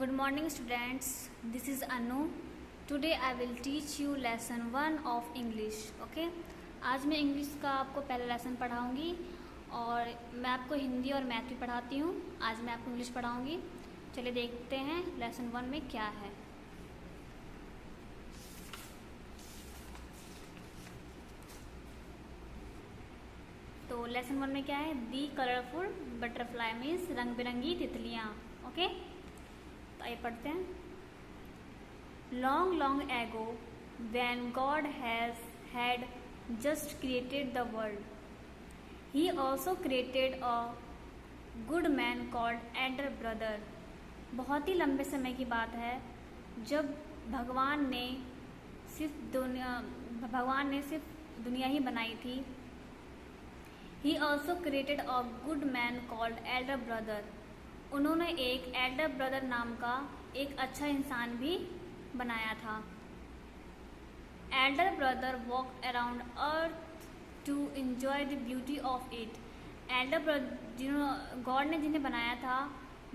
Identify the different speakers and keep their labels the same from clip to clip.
Speaker 1: Good morning students, this is Anu. Today I will teach you lesson 1 of English. Okay? आज मैं English का आपको पहला lesson पढ़ाऊंगी और मैं आपको हिंदी और मैथ भी पढ़ाती हूँ। आज मैं आपको इंग्लिश पढ़ाऊंगी। चलिए देखते हैं लेसन 1 में क्या है। तो लेसन 1 में क्या है? दी कलरफुल बटरफ्लाई मीन्स रंग बिरंगी तितलियाँ। ओके, तो आइए पढ़ते हैं। Long long ago when God had just created the world, he also created a good man called elder brother. बहुत ही लंबे समय की बात है जब भगवान ने सिर्फ दुनिया ही बनाई थी। He also created a good man called elder brother. उन्होंने एक elder brother नाम का एक अच्छा इंसान भी बनाया था। Elder brother walked around earth to enjoy the beauty of it. Elder brother God ने जिन्हें बनाया था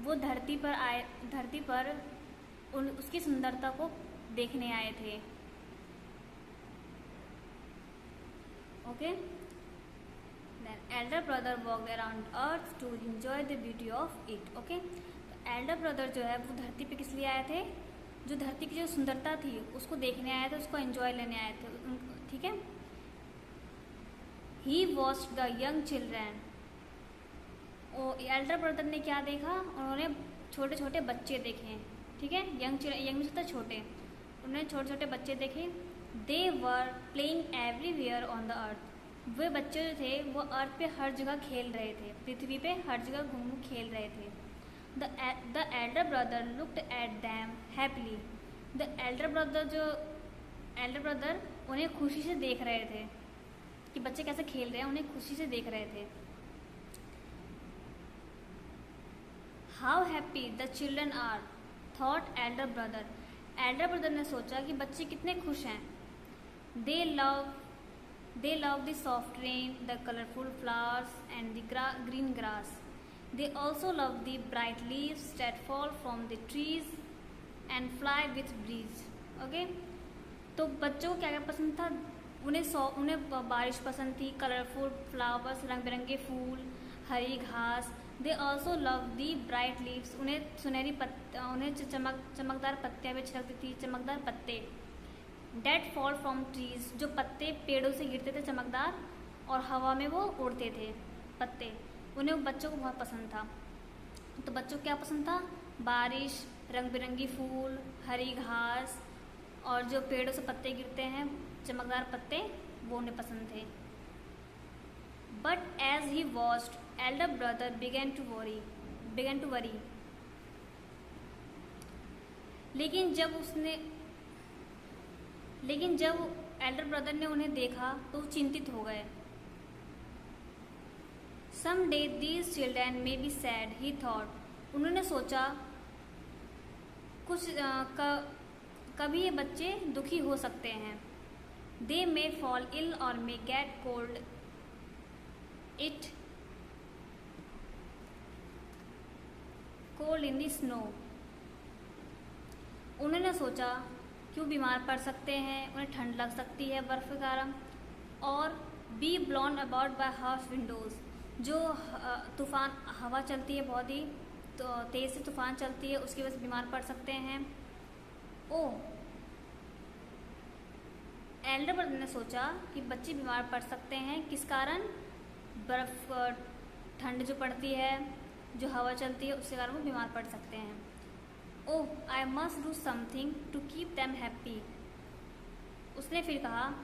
Speaker 1: वो धरती पर उसकी सुंदरता को देखने आए थे। Okay, elder brother walked around earth to enjoy the beauty of it. Okay, तो एल्डर ब्रदर जो है वो धरती पे किस लिए आए थे? जो धरती की जो सुंदरता थी उसको देखने आए थे, उसको एंजॉय लेने आए थे। ठीक है। He watched the young children. Elder brother ने क्या देखा? उन्होंने छोटे छोटे बच्चे देखे। ठीक है, यंग में छोटे, उन्होंने छोटे छोटे बच्चे देखे। They were playing everywhere on the earth. वे बच्चे जो थे वो अर्थ पे हर जगह खेल रहे थे, पृथ्वी पे हर जगह घूम खेल रहे थे। The Elder brother looked at them happily. The Elder brother उन्हें खुशी से देख रहे थे कि बच्चे कैसे खेल रहे हैं, उन्हें खुशी से देख रहे थे। How happy the children are, thought elder brother. Elder brother ने सोचा कि बच्चे कितने खुश हैं। दे love the soft rain, the colorful flowers and the green grass. They also love the bright leaves that fall from the trees and fly with breeze. Okay? तो बच्चों को क्या क्या पसंद था? उन्हें बारिश पसंद थी, कलरफुल फ्लावर्स, रंग बिरंगे फूल, हरी घास। They also love the bright leaves. उन्हें चमकदार पत्तियाँ भी अच्छी लगती थी, चमकदार पत्ते। डेट फॉल फ्रॉम ट्रीज, जो पत्ते पेड़ों से गिरते थे चमकदार और हवा में वो उड़ते थे पत्ते, उन्हें बच्चों को बहुत पसंद था। तो बच्चों को क्या पसंद था? बारिश, रंग बिरंगी फूल, हरी घास और जो पेड़ों से पत्ते गिरते हैं चमकदार पत्ते, वो उन्हें पसंद थे। But as he watched elder brother began to worry. लेकिन जब एल्डर ब्रदर ने उन्हें देखा तो चिंतित हो गए। Some day these children may be sad, he thought. उन्होंने सोचा कभी ये बच्चे दुखी हो सकते हैं। दे मे फॉल इल और मे gate cold in the snow. उन्होंने सोचा क्यों बीमार पड़ सकते हैं, उन्हें ठंड लग सकती है बर्फ के कारण। और B blown about by harsh Windows, जो तूफान हवा चलती है, बहुत ही तो तेज़ से तूफान चलती है, उसकी वजह से बीमार पड़ सकते हैं। एल्डर ब्रदर ने सोचा कि बच्चे बीमार पड़ सकते हैं, किस कारण? बर्फ, ठंड जो पड़ती है, जो हवा चलती है, उसके कारण वो बीमार पड़ सकते हैं। I must do something to keep them happy. उसने फिर कहा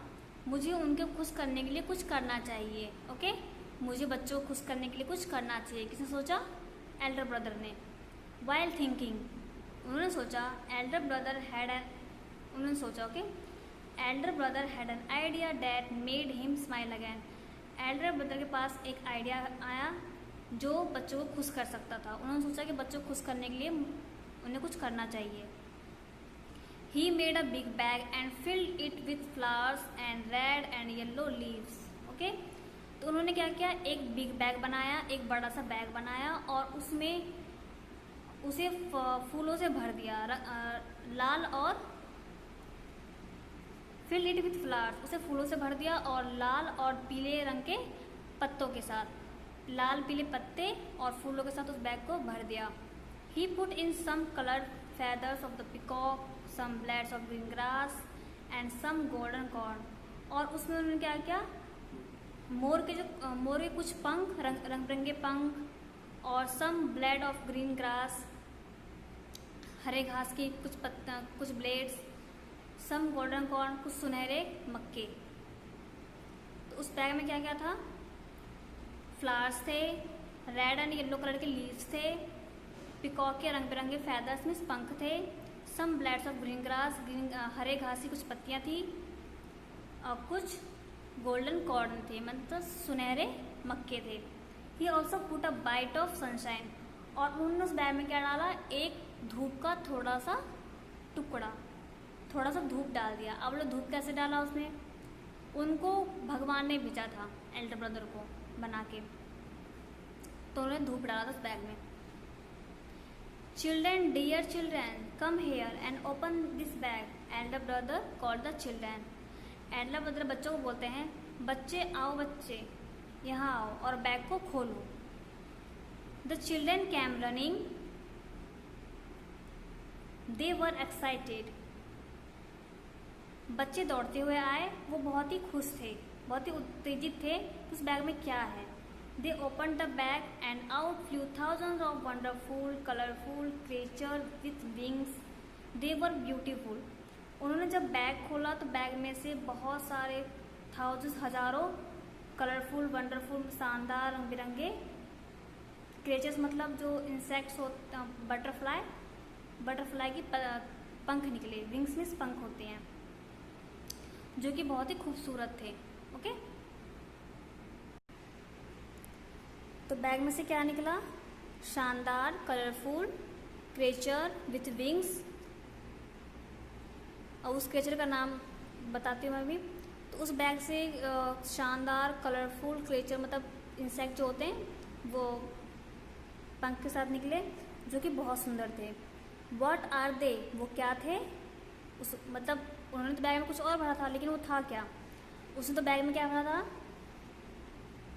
Speaker 1: मुझे उनके खुश करने के लिए कुछ करना चाहिए। ओके, मुझे बच्चों को खुश करने के लिए कुछ करना चाहिए। किसने सोचा? एल्डर ब्रदर ने। While thinking, उन्होंने सोचा Elder brother had an idea that made him smile again. Elder brother के पास एक आइडिया आया जो बच्चों को खुश कर सकता था। उन्होंने सोचा कि बच्चों को खुश करने के लिए उन्हें कुछ करना चाहिए। He made a big bag and filled it with flowers and red and yellow leaves. Okay? तो उन्होंने क्या किया? एक बिग बैग बनाया, एक बड़ा सा बैग बनाया और उसमें उसे फूलों से भर दिया, लाल और फिल इट विथ फ्लावर्स, उसे फूलों से भर दिया और लाल और पीले रंग के पत्तों के साथ, लाल पीले पत्ते और फूलों के साथ उस बैग को भर दिया। He put in some coloured feathers of the peacock, some blades of green grass and some golden corn, और उसमें उन्होंने क्या किया, मोर के कुछ पंख, रंग बिरंगे पंख, और सम ब्लेड ऑफ ग्रीन ग्रास, हरे घास की कुछ पत्ता, कुछ ब्लेड्स, सम गोल्डन कॉर्न, कुछ सुनहरे मक्के। तो उस बैग में क्या क्या था, फ्लावर्स थे, रेड एंड येलो कलर के लीव्स थे, पिकॉक के रंग बिरंगे फैदर्स मीन्स पंख थे, सम ब्लेड्स ऑफ ग्रीन ग्रास, हरे घास की कुछ पत्तियां थी, और कुछ गोल्डन कॉर्न थे, मतलब सुनहरे मक्के थे। He also put a bite of sunshine, और उन्होंने उस बैग में क्या डाला, एक धूप का थोड़ा सा टुकड़ा, थोड़ा सा धूप डाल दिया। अब लोग धूप कैसे डाला उसमें, उनको भगवान ने भेजा था एल्डर ब्रदर को बना के, तो उन्होंने धूप डाला था उस बैग में। Children, dear children, come here and open this bag, elder brother called the children. Elder brother बच्चों को बोलते हैं, बच्चे आओ, बच्चे यहाँ आओ और बैग को खोलो। The children came running, they were excited, बच्चे दौड़ते हुए आए, वो बहुत ही खुश थे, बहुत ही उत्तेजित थे, उस बैग में क्या है। They opened the bag and out flew thousands of wonderful, colorful creatures with wings. They were beautiful. उन्होंने जब बैग खोला तो बैग में से बहुत सारे हजारों कलरफुल, वंडरफुल, शानदार, रंग बिरंगे क्रिएचर्स, मतलब जो इंसेक्ट्स होते हैं, बटरफ्लाई की पंख निकले, विंग्स मीन्स पंख होते हैं, जो कि बहुत ही खूबसूरत थे। ओके, तो बैग में से क्या निकला, शानदार कलरफुल क्रिएचर विथ विंग्स, और उस क्रिएचर का नाम बताती हूँ मैं भी। तो उस बैग से शानदार कलरफुल क्रिएचर, मतलब इंसेक्ट जो होते हैं, वो पंख के साथ निकले, जो कि बहुत सुंदर थे। व्हाट आर दे, वो क्या थे, उस मतलब उन्होंने तो बैग में कुछ और भरा था, लेकिन वो था क्या, उसने तो बैग में क्या भरा था,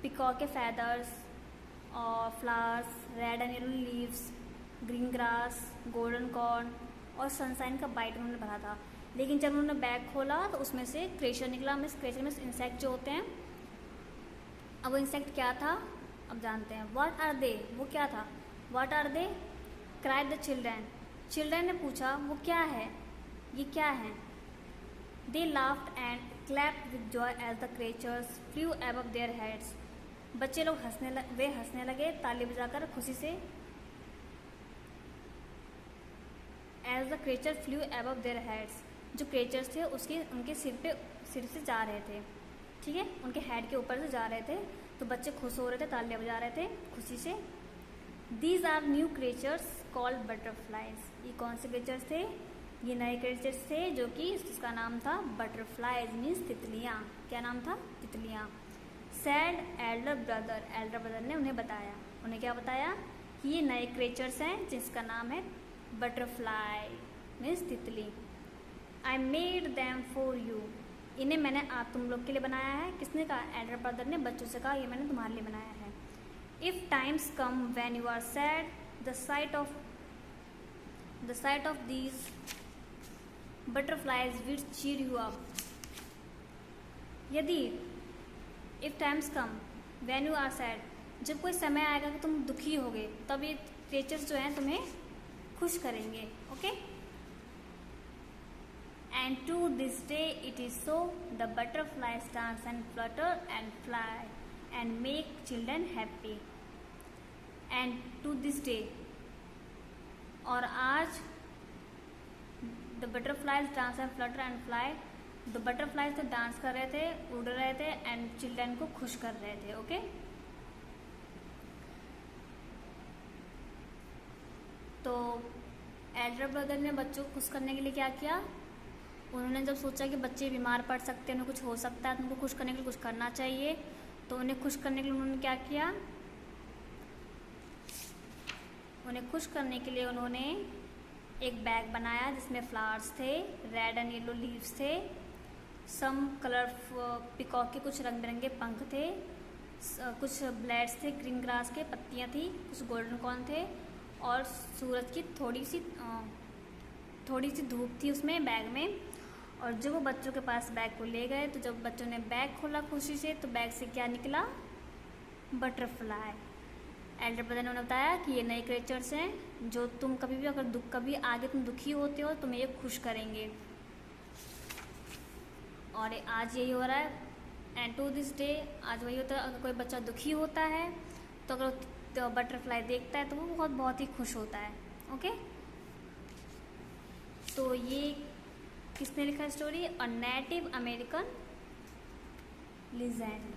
Speaker 1: पिकॉक के फैदर्स और flowers, red and yellow leaves, green grass, golden corn और सनशाइन का बाइट उन्होंने भरा था। लेकिन जब उन्होंने बैग खोला तो उसमें से क्रेचर निकला, क्रेचर में इंसेक्ट जो होते हैं। अब वो इंसेक्ट क्या था, अब जानते हैं। व्हाट आर दे, वो क्या था, what are they, cried the children, children ने पूछा वो क्या है, ये क्या है। They laughed and clapped with joy as the creatures flew above their heads, बच्चे लोग हंसने लगे ताली बजाकर खुशी से। As the creature flew above their heads, जो क्रिएचर्स थे उनके सिर से जा रहे थे, ठीक है, उनके हेड के ऊपर से जा रहे थे, तो बच्चे खुश हो रहे थे, तालियां बजा रहे थे खुशी से। These are new creatures called butterflies, ये कौन से क्रिएचर्स थे, ये नए क्रिएचर्स थे, जो कि इसका नाम था बटरफ्लाइज मीन्स तितलियाँ। क्या नाम था, तितलियाँ। सैड एल्डर ब्रदर ने उन्हें बताया, उन्हें क्या बताया, कि ये नए क्रिएचर्स हैं जिसका नाम है बटरफ्लाई मीन्स तितली। I made them for you, इन्हें मैंने आप तुम लोग के लिए बनाया है। किसने कहा, एल्डर ब्रदर ने बच्चों से कहा, ये मैंने तुम्हारे लिए बनाया है। If times come when you are sad, the sight of these butterflies will cheer you up. यदि if times come when you are sad, जब कोई समय आएगा कि तुम दुखी होगे, तब ये क्रिएचर्स जो हैं तुम्हें खुश करेंगे। Okay, and to this day it is so, the butterflies dance and flutter and fly and make children happy. And to this day, और आज the butterflies dance and flutter and fly, the butterflies तो dance कर रहे थे, उड़ रहे थे, and children को खुश कर रहे थे। ओके, तो एल्डर ब्रदर ने बच्चों को खुश करने के लिए क्या किया, उन्होंने जब सोचा कि बच्चे बीमार पड़ सकते हैं, उन्हें कुछ हो सकता है, तो उनको खुश करने के लिए कुछ करना चाहिए, तो उन्हें खुश करने के लिए उन्होंने क्या किया, उन्हें खुश करने के लिए उन्होंने एक बैग बनाया जिसमें फ्लावर्स थे, रेड एंड येलो लीव्स थे, सम कलर पिकॉक के कुछ रंग बिरंगे पंख थे, कुछ ब्लेड्स थे, ग्रीन ग्रास के पत्तियां थी, कुछ गोल्डन कॉर्न थे और सूरज की थोड़ी सी धूप थी उसमें बैग में। और जब वो बच्चों के पास बैग को ले गए तो जब बच्चों ने बैग खोला खुशी से तो बैग से क्या निकला? बटरफ्लाई। एल्डर ब्रदर ने उन्हें बताया कि ये नए क्रिएचर्स हैं जो तुम कभी भी अगर कभी आगे तुम दुखी होते हो तुम्हें ये खुश करेंगे। और आज यही हो रहा है एंड टू दिस डे आज वही होता है। अगर कोई बच्चा दुखी होता है तो अगर तो बटरफ्लाई देखता है तो वो बहुत ही खुश होता है। ओके, तो ये किसने लिखा story? A native American legend.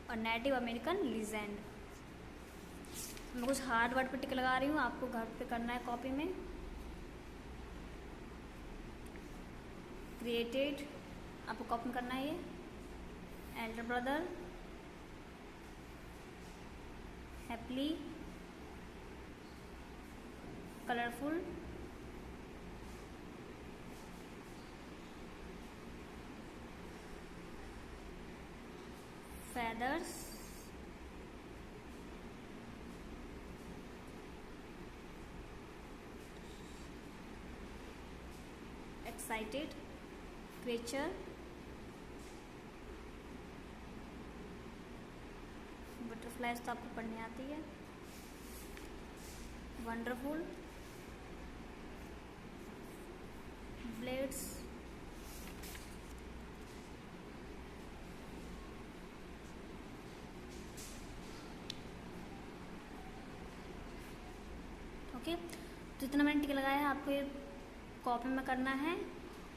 Speaker 1: और नेटिव अमेरिकन लीजेंड। मैं कुछ हार्ड वर्ड पे टिक लगा रही हूँ, आपको घर पे करना है कॉपी में। क्रिएटेड आपको कॉपी में करना है ये। Elder brother happily colourful feathers excited creature butterflies तो आपको पढ़ने आती है। Wonderful blades okay. जितना मैंने टिक लगाया है आपको ये कॉपी में करना है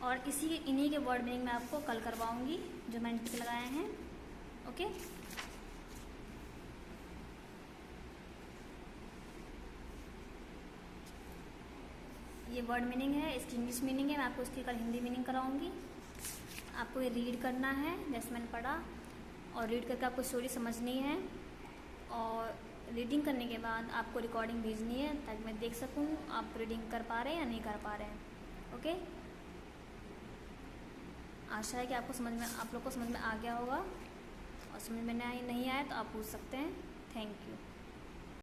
Speaker 1: और इन्हीं के वर्ड मीनिंग मैं आपको कल करवाऊंगी जो मैंने टिक लगाए हैं। ओके, ये वर्ड मीनिंग है, इसकी इंग्लिश मीनिंग है, मैं आपको इसकी कल हिंदी मीनिंग कराऊंगी। आपको ये रीड करना है जैसे मैंने पढ़ा और रीड करके आपको स्टोरी समझनी है और रीडिंग करने के बाद आपको रिकॉर्डिंग भेजनी है ताकि मैं देख सकूं आप रीडिंग कर पा रहे हैं या नहीं कर पा रहे हैं। ओके, आशा है कि आप लोग को समझ में आ गया होगा और समझ में नहीं आया तो आप पूछ सकते हैं। Thank you.